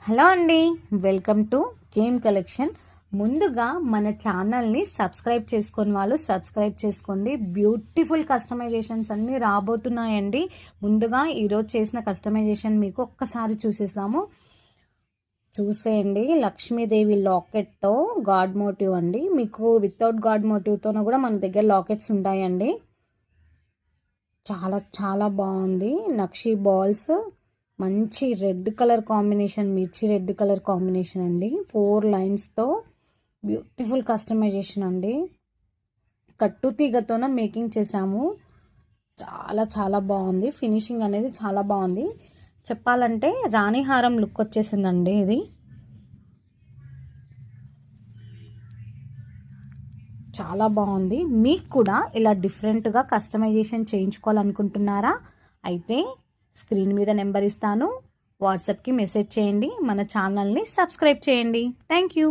Hello అండి, welcome to game collection. ముందుగా మన ఛానల్ని సబ్స్క్రైబ్ చేసుకొని వాళ్ళు సబ్స్క్రైబ్ చేసుకోండి. బ్యూటిఫుల్ కస్టమైజేషన్స్ అన్నీ రాబోతున్నాయండి. ముందుగా ఈరోజు చేసిన కస్టమైజేషన్ మీకు ఒక్కసారి చూసేయండి. లక్ష్మీదేవి లాకెట్తో గాడ్ మోటివ్ అండి. మీకు వితౌట్ గాడ్ మోటివ్తోనూ కూడా మన దగ్గర లాకెట్స్ ఉంటాయండి. చాలా చాలా బాగుంది. నక్షి బాల్స్, మంచి రెడ్ కలర్ కాంబినేషన్, మిర్చి రెడ్ కలర్ కాంబినేషన్ అండి. 4 లైన్స్తో బ్యూటిఫుల్ కస్టమైజేషన్ అండి. కట్టు తీగతోనే మేకింగ్ చేసాము. చాలా చాలా బాగుంది. ఫినిషింగ్ అనేది చాలా బాగుంది. చెప్పాలంటే రాణిహారం లుక్ వచ్చేసిందండి. ఇది చాలా బాగుంది. మీకు కూడా ఇలా డిఫరెంట్గా కస్టమైజేషన్ చేయించుకోవాలనుకుంటున్నారా? అయితే స్క్రీన్ మీద నెంబర్ ఇస్తాను, వాట్సాప్కి మెసేజ్ చేయండి. మన ఛానల్ని సబ్స్క్రైబ్ చేయండి. Thank you.